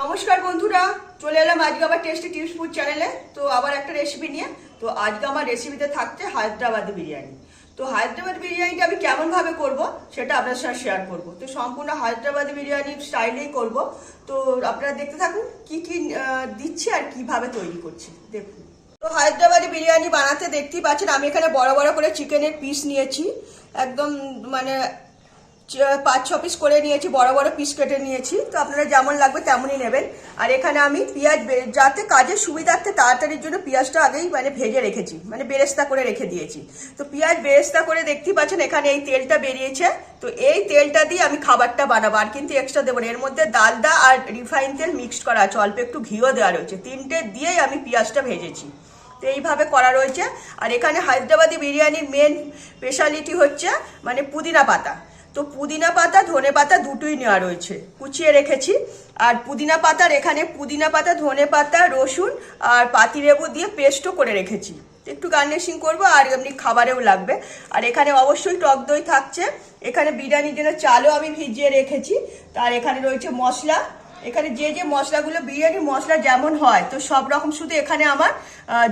নমস্কার বন্ধুরা, চলে এলাম আজকে আবার টেস্টি টিপস ফুড চ্যানেলে। তো আবার একটা রেসিপি নিয়ে। তো আজকে আমার রেসিপিতে থাকছে হায়দ্রাবাদি বিরিয়ানি। তো হায়দ্রাবাদি বিরিয়ানিটা আমি কেমন ভাবে করব সেটা আপনার সাথে শেয়ার করব। তো সম্পূর্ণ হায়দ্রাবাদি বিরিয়ানির স্টাইলেই করব। তো আপনারা দেখতে থাকুন কি কি দিচ্ছি আর কিভাবে তৈরি করছি দেখুন। তো হায়দ্রাবাদি বিরিয়ানি বানাতে দেখতেই পাচ্ছেন আমি এখানে বড় বড় করে চিকেনের পিস নিয়েছি, একদম মানে 5-6 পিস করে নিয়েছি, বড় বড় পিস কেটে নিয়েছি। তো আপনারা যেমন লাগবে তেমনই নেবেন। আর এখানে আমি পেঁয়াজ যাতে কাজের সুবিধার্থে তাড়াতাড়ির জন্য পেঁয়াজটা আগেই মানে ভেজে রেখেছি, মানে বেরেস্তা করে রেখে দিয়েছি। তো পেঁয়াজ বেরেস্তা করে দেখতেই পাচ্ছেন এখানে এই তেলটা বেরিয়েছে। তো এই তেলটা দিয়ে আমি খাবারটা বানাবো, আর কিন্তু এক্সট্রা দেবো না। এর মধ্যে ডালডা আর রিফাইন তেল মিক্সড করা আছে, অল্প একটু ঘিও দেওয়া রয়েছে। তিনটে দিয়েই আমি পেঁয়াজটা ভেজেছি। তো এইভাবে করা রয়েছে। আর এখানে হায়দ্রাবাদি বিরিয়ানির মেন স্পেশালিটি হচ্ছে মানে পুদিনা পাতা। তো পুদিনা পাতা ধনে পাতা দুটোই নেওয়া রয়েছে, কুচিয়ে রেখেছি। আর পুদিনা পাতার এখানে পুদিনা পাতা ধনে পাতা রসুন আর পাতিলেবু দিয়ে পেস্টও করে রেখেছি, একটু গার্নিশিং করব আর এমনি খাবারেও লাগবে। আর এখানে অবশ্যই টক দই থাকছে। এখানে বিরিয়ানির জন্য চালও আমি ভিজিয়ে রেখেছি। তার এখানে রয়েছে মশলা, এখানে যে যে মশলাগুলো বিরিয়ানি মশলা যেমন হয় তো সব রকম, শুধু এখানে আমার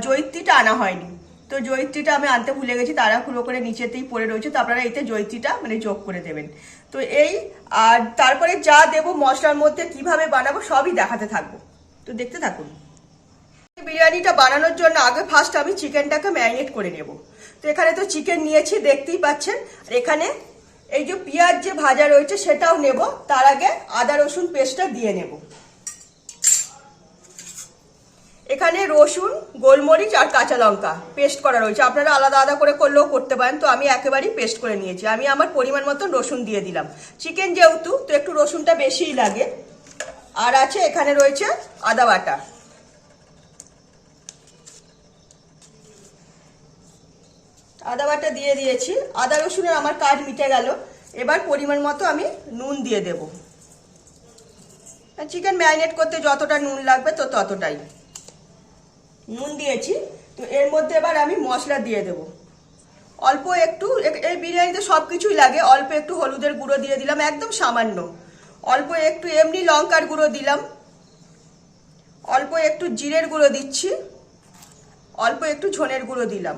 জয়িত্রীটা আনা হয়নি। তো জয়িত্রীটা আমি আনতে ভুলে গেছি, তাড়াহুড়ো করে নিচেতেই পড়ে রয়েছে। তো আপনারা এতে জয়িত্রীটা মানে যোগ করে দেবেন। তো এই আর তারপরে যা দেবো মশলার মধ্যে কিভাবে বানাবো সবই দেখাতে থাকবো, তো দেখতে থাকুন। বিরিয়ানিটা বানানোর জন্য আগে ফার্স্ট আমি চিকেনটাকে ম্যারিনেট করে নেব। তো এখানে তো চিকেন নিয়েছি দেখতেই পাচ্ছেন। আর এখানে এই যে পেঁয়াজ যে ভাজা রয়েছে সেটাও নেব। তার আগে আদা রসুন পেস্টটা দিয়ে নেব। এখানে রসুন গোলমরিচ আর কাঁচা লঙ্কা পেস্ট করা রয়েছে, আপনারা আলাদা আলাদা করে করলেও করতে পারেন। তো আমি একেবারেই পেস্ট করে নিয়েছি। আমি আমার পরিমাণ মতো রসুন দিয়ে দিলাম, চিকেন যেহেতু তো একটু রসুনটা বেশিই লাগে। আর আছে এখানে রয়েছে আদা বাটা। আদা বাটা দিয়ে দিয়েছি। আদা রসুনের আমার কাজ মিটে গেল। এবার পরিমাণ মতো আমি নুন দিয়ে দেব। চিকেন ম্যারিনেট করতে যতটা নুন লাগবে তো ততটাই নুন দিয়েছি। তো এর মধ্যে এবার আমি মশলা দিয়ে দেব অল্প একটু। এই বিরিয়ানিতে সব কিছুই লাগে। অল্প একটু হলুদের গুঁড়ো দিয়ে দিলাম, একদম সামান্য। অল্প একটু এমনি লঙ্কার গুঁড়ো দিলাম। অল্প একটু জিরের গুঁড়ো দিচ্ছি। অল্প একটু ধনের গুঁড়ো দিলাম,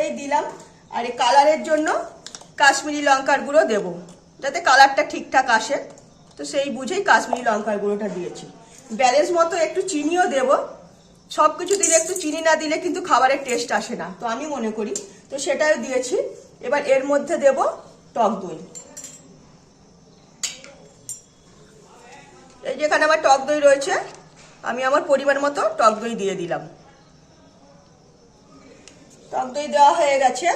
এই দিলাম। আর এই কালারের জন্য কাশ্মীরি লঙ্কার গুঁড়ো দেব, যাতে কালারটা ঠিকঠাক আসে। তো সেই বুঝেই কাশ্মীরি লঙ্কার গুঁড়োটা দিয়েছি। ব্যালেন্স মতো একটু চিনিও দেব। সব কিছু দিলে একটু চিনি না দিলে কিন্তু খাবারের টেস্ট আসে না, তো আমি মনে করি। তো সেটাও দিয়েছি। এবার এর মধ্যে দেব টক দই। এই যেখানে আমার টক দই রয়েছে, আমি আমার পরিমাণ মতো টক দই দিয়ে দিলাম। টক দই দেওয়া হয়ে গেছে।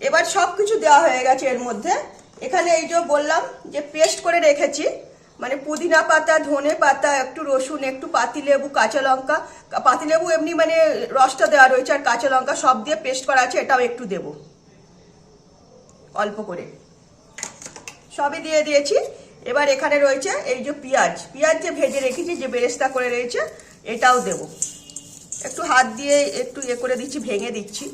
এবার সব কিছু দেওয়া হয়ে গেছে এর মধ্যে। এখানে এই যে বললাম যে পেস্ট করে রেখেছি, মানে পুদিনা পাতা ধনে পাতা একটু রসুন একটু পাতিলেবু কাঁচা লঙ্কা, পাতিলেবু এমনি মানে রসটা দেওয়া রয়েছে, আর কাঁচা লঙ্কা সব দিয়ে পেস্ট করা আছে, এটাও একটু দেব অল্প করে। সবই দিয়ে দিয়েছি। এবার এখানে রয়েছে এই যে পেঁয়াজ যে ভেজে রেখেছি, যে বেরেস্তা করে রয়েছে, এটাও দেব। একটু হাত দিয়ে একটু করে দিচ্ছি, ভেঙে দিচ্ছি,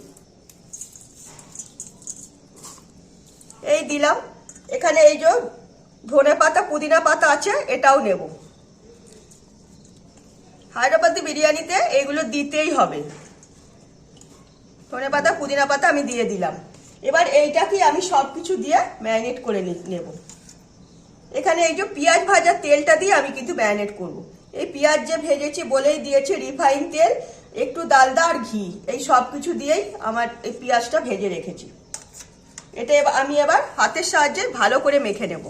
এই দিলাম। এখানে এই যে ধনে পাতা পুদিনা পাতা আছে, এটাও নেব। হায়দ্রাবাদি বিরিয়ানিতে এগুলো দিতেই হবে। ধনে পাতা পুদিনা পাতা আমি দিয়ে দিলাম। এবার এইটাকে আমি সবকিছু দিয়ে ম্যারিনেট করে নেব। এখানে এই যে পেঁয়াজ ভাজা তেলটা দিয়ে আমি কিন্তু ম্যারিনেট করব। এই পেঁয়াজ যে ভেজেছি বলেই দিয়েছি রিফাইন তেল, একটু ডালডা আর ঘি, এই সব কিছু দিয়েই আমার এই পেঁয়াজটা ভেজে রেখেছি। এটা আমি এবার হাতের সাহায্যে ভালো করে মেখে নেব।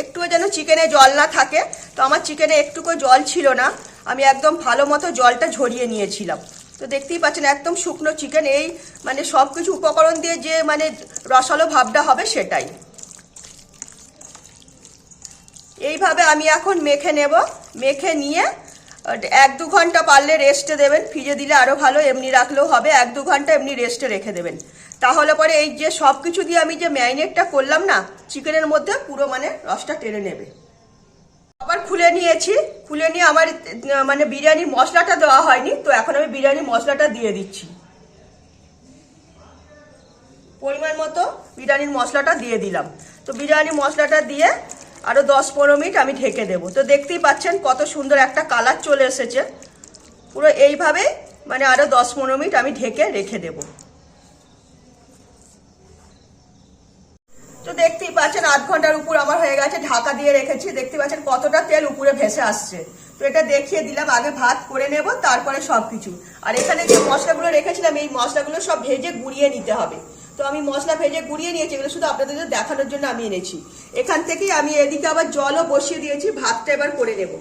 একটুও যেন চিকেনে জল না থাকে। তো আমার চিকেনে একটুকু জল ছিল না, আমি একদম ভালো মতো জলটা ঝরিয়ে নিয়েছিলাম। তো দেখতেই পাচ্ছেন একদম শুকনো চিকেন। এই মানে সব কিছু উপকরণ দিয়ে যে মানে রসালো ভাবটা হবে সেটাই। এইভাবে আমি এখন মেখে নেব। মেখে নিয়ে 1-2 ঘন্টা পারলে রেস্টে দেবেন, ফ্রিজে দিলে আরও ভালো, এমনি রাখলেও হবে। 1-2 ঘন্টা এমনি রেস্টে রেখে দেবেন। তাহলে পরে এই যে সব কিছু দিয়ে আমি যে ম্যারিনেটটা করলাম না, চিকেনের মধ্যে পুরো মানে রসটা টেনে নেবে। আবার খুলে নিয়েছি। খুলে নিয়ে আমার মানে বিরিয়ানির মশলাটা দেওয়া হয়নি, তো এখন আমি বিরিয়ানির মশলাটা দিয়ে দিচ্ছি। পরিমাণ মতো বিরিয়ানির মশলাটা দিয়ে দিলাম। তো বিরিয়ানি মশলাটা দিয়ে আরও 10-15 মিনিট আমি ঢেকে দেবো। তো দেখতেই পাচ্ছেন কত সুন্দর একটা কালার চলে এসেছে। পুরো এইভাবে মানে আরও 10-15 মিনিট আমি ঢেকে রেখে দেবো। তো দেখতেই পাচ্ছেন 8 ঘন্টার উপর আমার হয়ে গেছে, ঢাকা দিয়ে রেখেছি। দেখতে পাচ্ছেন কতটা তেল উপরে ভেসে আসছে। তো এটা দেখিয়ে দিলাম, আগে ভাত করে নেব তারপরে সবকিছু। আর এখানে যে মশলাগুলো রেখেছিলাম এই মশলাগুলো সব ভেজে গুঁড়িয়ে নিতে হবে। তো আমি মশলা ভেজে গুঁড়িয়ে নিয়েছি, এগুলো শুধু আপনাদের দেখানোর জন্য আমি এনেছি। এখান থেকেই আমি এদিকে আবার জলও বসিয়ে দিয়েছি, ভাতটা এবার করে নেব।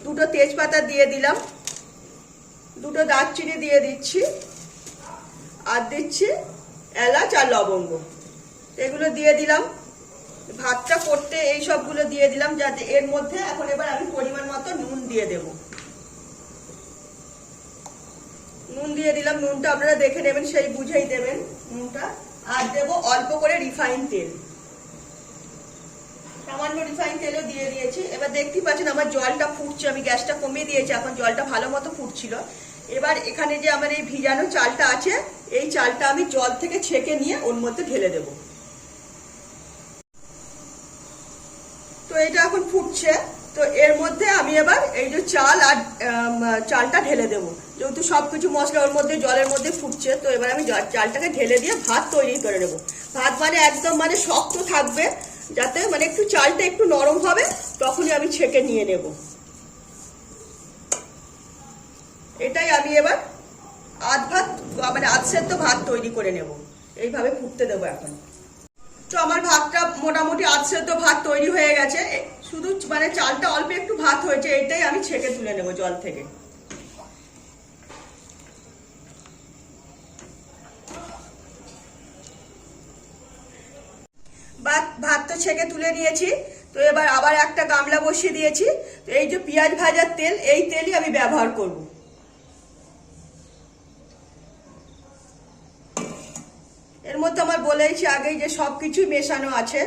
2টো তেজপাতা দিয়ে দিলাম, 2টো দারচিনি দিয়ে দিচ্ছি, আর দিচ্ছি এলাচ আর লবঙ্গ। এগুলো দিয়ে দিলাম। ভাতটা করতে এই সবগুলো দিয়ে দিলাম, যাতে এর মধ্যে এখন এবার আমি পরিমাণ মতো নুন দিয়ে দেব। নুন দিয়ে দিলাম, নুনটা আপনারা দেখে নেবেন, সেই বুঝেই দেবেন নুনটা। আর দেবো অল্প করে রিফাইন তেল, সামান্য রিফাইন তেলও দিয়ে দিয়েছি। এবার দেখতেই পাচ্ছেন আমার জলটা ফুটছে, আমি গ্যাসটা কমিয়ে দিয়েছি, এখন জলটা ভালো মতো ফুটছিল। এবার এখানে যে আমার এই ভিজানো চালটা আছে, এই চালটা আমি জল থেকে ছেঁকে নিয়ে ওর মধ্যে ঢেলে দেবো। তো এটা এখন ফুটছে। তো এর মধ্যে আমি এবার এই যে চাল আর চালটা ঢেলে দেবো, যেহেতু সবকিছু মশলা ওর মধ্যে জলের মধ্যে ফুটছে। তো এবার আমি চালটাকে ঢেলে দিয়ে ভাত তৈরি করে নেবো। ভাত মানে একদম মানে শক্ত থাকবে, যাতে মানে একটু চালটা একটু নরম হবে, তখনই আমি ছেঁকে নিয়ে নেব। এটাই আমি এবার আধ সেদ্ধ ভাত তৈরি করে নেব। এইভাবে ফুটতে দেবো এখন। তো আমার ভাতটা মোটামুটি আধ সেদ্ধ ভাত তৈরি হয়ে গেছে, শুধু মানে চালটা অল্প একটু ভাত হয়েছে, এটাই আমি ছেঁকে তুলে নেব জল থেকে। ভাত তো ছেঁকে তুলে নিয়েছি। তো এবার আবার একটা গামলা বসিয়ে দিয়েছি। তো এই যে পেঁয়াজ ভাজার তেল, এই তেলই আমি ব্যবহার করব। এর মধ্যে আমার বলেইছি আগেই যে সবকিছুই মেশানো আছে,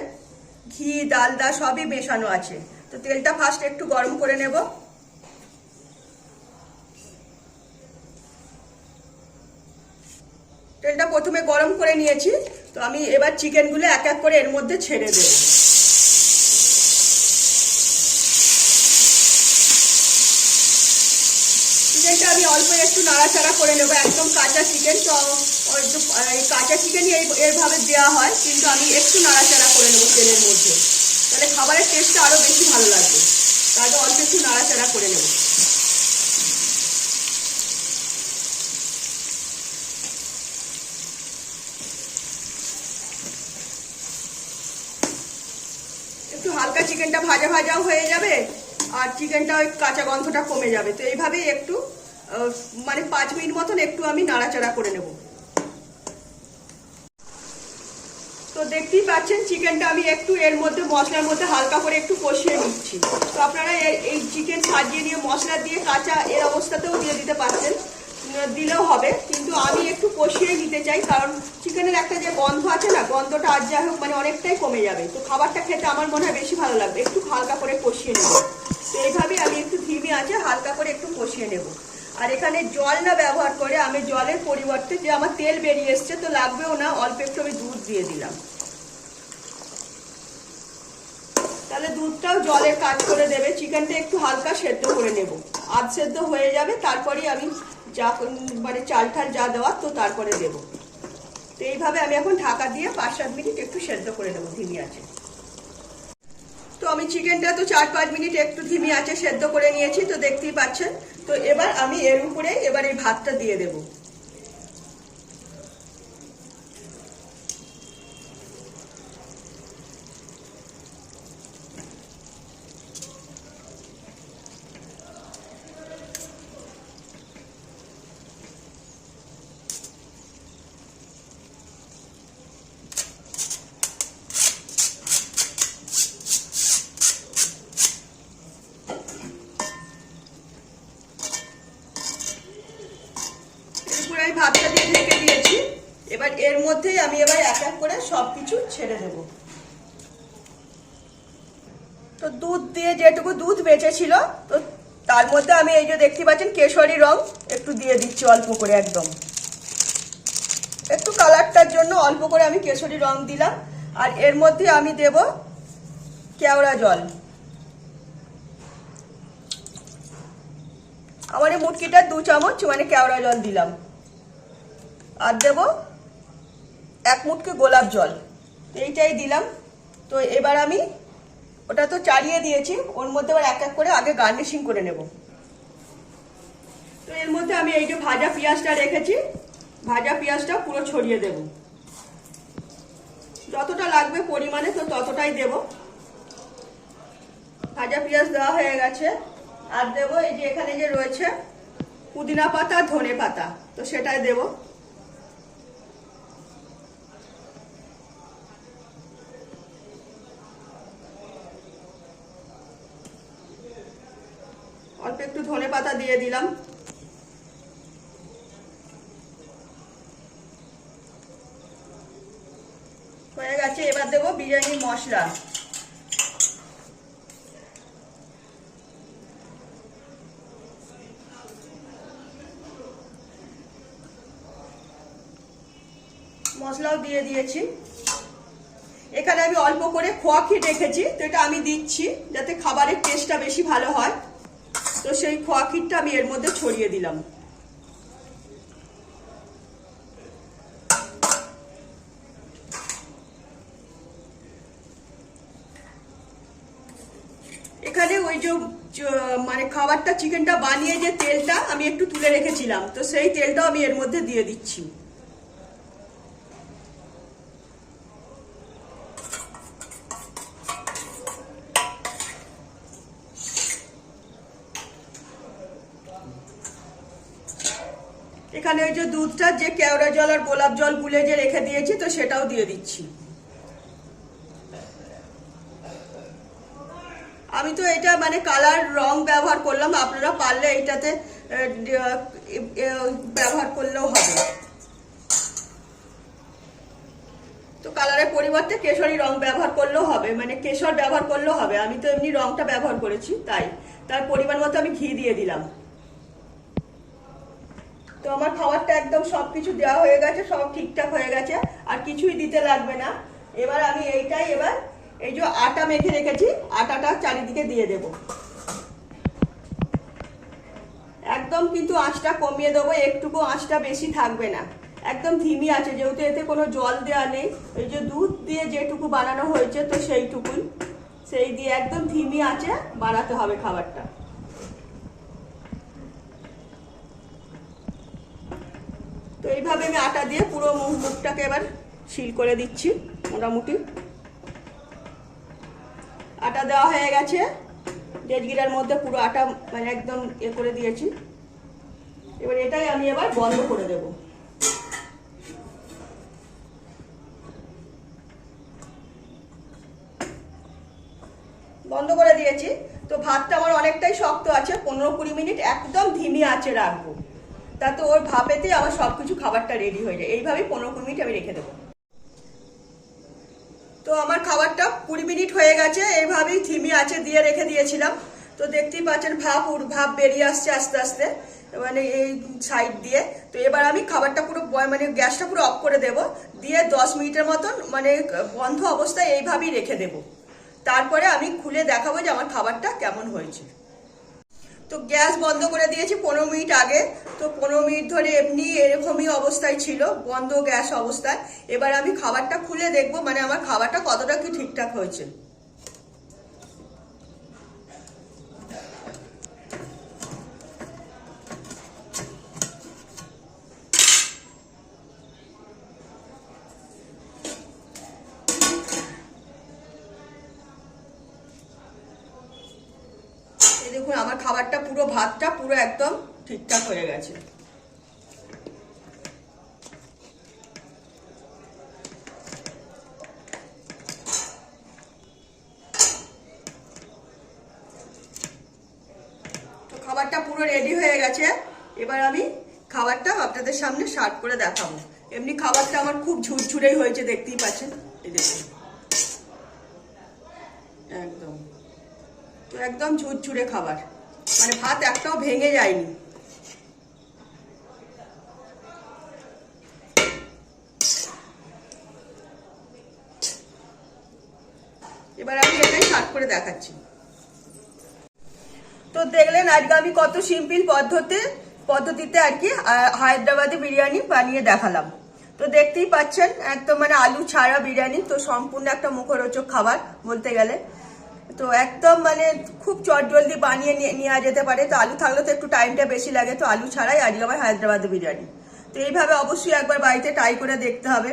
ঘি ডালদা সবই মেশানো আছে। তো তেলটা ফার্স্ট একটু গরম করে নেব। তেলটা প্রথমে গরম করে নিয়েছি। তো আমি এবার চিকেনগুলো এক এক করে এর মধ্যে ছেড়ে দেব। চিকেনটা আমি অল্প একটু নাড়াচাড়া করে নেবো, একদম কাঁচা চিকেন। তো কাঁচা চিকেনই এরভাবে দেওয়া হয়, কিন্তু আমি একটু নাড়াচাড়া করে নেবো তেলের মধ্যে, তাহলে খাবারের টেস্টটা আরো বেশি ভালো লাগবে। তাহলে অল্প একটু নাড়াচাড়া করে নেব। একটু হালকা চিকেনটা ভাজা ভাজাও হয়ে যাবে, আর চিকেনটা ওই কাঁচা গন্ধটা কমে যাবে। তো এইভাবেই একটু মানে 5 মিনিট মতন একটু আমি নাড়াচাড়া করে নেব। তো দেখতেই পাচ্ছেন চিকেনটা আমি একটু এর মধ্যে মশলার মধ্যে হালকা করে একটু কষিয়ে নিচ্ছি। তো আপনারা এই চিকেন সাজিয়ে নিয়ে মশলা দিয়ে কাঁচা এর অবস্থাতেও দিয়ে দিতে পারছেন, দিলেও হবে, কিন্তু আমি একটু কষিয়ে নিতে চাই, কারণ চিকেনের একটা যে গন্ধ আছে না, গন্ধটা আর যাই হোক মানে অনেকটাই কমে যাবে। তো খাবারটা খেতে আমার মনে হয় বেশি ভালো লাগবে, একটু হালকা করে কষিয়ে নেব। তো এইভাবে আমি একটু ধিমি আঁচে হালকা করে একটু কষিয়ে নেব। আর এখানে জল না ব্যবহার করে আমি জলের পরিবর্তে, যে আমার তেল বেরিয়ে এসছে তো লাগবেও না, অল্প একটু আমি দুধ দিয়ে দিলাম। তাহলে দুধটাও জলের কাজ করে দেবে। চিকেনটা একটু হালকা সেদ্ধ করে নেব, আধ সেদ্ধ হয়ে যাবে, তারপরে আমি যা মানে চাল ঠাল যা দেওয়ার তো তারপরে দেব। তো এইভাবে আমি এখন ঢাকা দিয়ে 5-7 মিনিট একটু সেদ্ধ করে নেব ধিমি আঁচে। তো আমি চিকেনটা তো 4-5 মিনিট একটু ধিমি আঁচে সেদ্ধ করে নিয়েছি, তো দেখতেই পাচ্ছেন। তো এবার আমি এর উপরে এবার এই ভাতটা দিয়ে দেবো। আমি ভাতটা দিয়ে ঢেকে দিয়েছি। এবার এর মধ্যেই আমি এবার এক এক করে সবকিছু ছেড়ে দেব। তো দুধ দিয়ে যেটুকু দুধ বেঁচেছিল, তো তার মধ্যে আমি এই যে দেখতে পাচ্ছেন কেশরি রং একটু দিয়ে দিচ্ছি অল্প করে একদম। একটু কালারটার জন্য অল্প করে আমি কেশরি রং দিলাম। আর এর মধ্যে আমি দেব কেওড়া জল। আমার এই মুটকিটা 2 চামচ মানে কেওড়া জল দিলাম। আর দেব 1 মুটকি গোলাপ জল, এইটাই দিলাম। তো এবার আমি ওটা তো চালিয়ে দিয়েছি, ওর মধ্যে আবার এক এক করে আগে গার্নিশিং করে নেব। তো এর মধ্যে আমি এই যে ভাজা পেঁয়াজটা রেখেছি, ভাজা পেঁয়াজটা পুরো ছড়িয়ে দেব। যতটা লাগবে পরিমাণে তো ততটাই দেব। ভাজা পেঁয়াজ দেওয়া হয়ে গেছে। আর দেব এই যে এখানে যে রয়েছে পুদিনা পাতা, ধনে পাতা, তো সেটাই দেব। অল্প একটু ধনে পাতা দিয়ে দিলাম। হয়ে গেছে। এবার দেব বিরিয়ানি মশলা। মশলাও দিয়ে দিয়েছি। এখানে আমি অল্প করে খোয়া ক্ষীর রেখেছি, তো এটা আমি দিচ্ছি যাতে খাবারের টেস্টটা বেশি ভালো হয়। তো সেই খোয়া ক্ষীরটা আমি এর মধ্যে ছড়িয়ে দিলাম। এখানে ওই যে মানে খাবারটা চিকেনটা বানিয়ে যে তেলটা আমি একটু তুলে রেখেছিলাম, তো সেই তেলটাও আমি এর মধ্যে দিয়ে দিচ্ছি। এখানে ওই যে দুধটা যে কেওড়া জল আর গোলাপ জল গুলে যে রেখে দিয়েছি, তো সেটাও দিয়ে দিচ্ছি। আমি তো এটা মানে কালার রং ব্যবহার করলাম, আপনারা পারলে এইটাতে ব্যবহার করলেও হবে। তো কালারের পরিবর্তে কেশরি রং ব্যবহার করলেও হবে, মানে কেশর ব্যবহার করলেও হবে। আমি তো এমনি রংটা ব্যবহার করেছি, তাই তার পরিমাণ মতো আমি ঘি দিয়ে দিলাম। তো আমার খাবারটা একদম সবকিছু দেওয়া হয়ে গেছে, সব ঠিকঠাক হয়ে গেছে, আর কিছুই দিতে লাগবে না। এবার আমি এইটাই এবার এই যে আটা মেখে রেখেছি, আটাটা চারিদিকে দিয়ে দেব। একদম কিন্তু আঁচটা কমিয়ে দেবো, একটুকু আঁচটা বেশি থাকবে না, একদম ধিমি আছে, যেহেতু এতে কোনো জল দেওয়া নেই। এই যে দুধ দিয়ে যেটুকু বানানো হয়েছে তো সেইটুকুই, সেই দিয়ে একদম ধিমি আঁচে বানাতে হবে খাবারটা। তো এইভাবে আমি আটা দিয়ে পুরো মুখটাকে এবার সিল করে দিচ্ছি। মোটামুটি আটা দেওয়া হয়ে গেছে, ডেজগিরার মধ্যে পুরো আটা মানে একদম করে দিয়েছি। এবার এটাই আমি এবার বন্ধ করে দেব। বন্ধ করে দিয়েছি। তো ভাতটা আমার অনেকটাই শক্ত আছে, 15-20 মিনিট একদম ধিমি আঁচে রাখবো, তাতে ওর ভাপেতে আমার সবকিছু খাবারটা রেডি হয়ে যায়। এইভাবেই 15-20 মিনিট আমি রেখে দেবো। তো আমার খাবারটা 20 মিনিট হয়ে গেছে, এইভাবেই ধিমি আঁচে দিয়ে রেখে দিয়েছিলাম। তো দেখতেই পাচ্ছেন ভাপ বেরিয়ে আসছে আস্তে আস্তে, মানে এই সাইড দিয়ে। তো এবার আমি খাবারটা পুরো মানে গ্যাসটা পুরো অফ করে দেব, দিয়ে 10 মিনিটের মতন মানে বন্ধ অবস্থায় এইভাবেই রেখে দেব। তারপরে আমি খুলে দেখাবো যে আমার খাবারটা কেমন হয়েছে। তো গ্যাস বন্ধ করে দিয়েছি 15 মিনিট আগে। তো 15 মিনিট ধরে এমনি এরকমই অবস্থায় ছিল, বন্ধ গ্যাস অবস্থায়। এবার আমি খাবারটা খুলে দেখবো মানে আমার খাবারটা কতটা কি ঠিকঠাক হয়েছে। দেখুন আমার খাবারটা পুরো ভাতটা পুরো একদম ঠিকঠাক হয়ে গেছে। তো খাবারটা পুরো রেডি হয়ে গেছে। এবার আমি খাবারটা আপনাদের সামনে সার্ভ করে দেখাবো। এমনি খাবারটা আমার খুব ঝুরঝুরেই হয়েছে, দেখতেই পাচ্ছেন। এই দেখুন একদম, তো একদম ঝুরঝুরে খাবার, মানে ভাত একটাও ভেঙে যায়নি। এবার আমি এটাই সার্ভ করে দেখাচ্ছি। তো দেখলেন আজকে আমি কত সিম্পল পদ্ধতিতে আর কি হায়দ্রাবাদি বিরিয়ানি বানিয়ে দেখালাম। তো দেখতেই পাচ্ছেন একদম মানে আলু ছাড়া বিরিয়ানি, তো সম্পূর্ণ একটা মুখরোচক খাবার বলতে গেলে। তো একদম মানে খুব চটজলদি বানিয়ে নেওয়া যেতে পারে। তো আলু থাকলে তো একটু টাইমটা বেশি লাগে, তো আলু ছাড়াই আজকে আমার হায়দ্রাবাদি বিরিয়ানি। তো এইভাবে অবশ্যই একবার বাড়িতে ট্রাই করে দেখতে হবে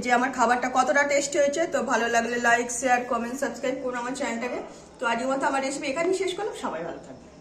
যে আমার খাবারটা কতটা টেস্টি হয়েছে। তো ভালো লাগলে লাইক, শেয়ার, কমেন্ট, সাবস্ক্রাইব করুন আমার চ্যানেলটাকে। তো আজকের মতো আমার রেসিপি এখানেই শেষ করলাম। সবাই ভালো থাকবে।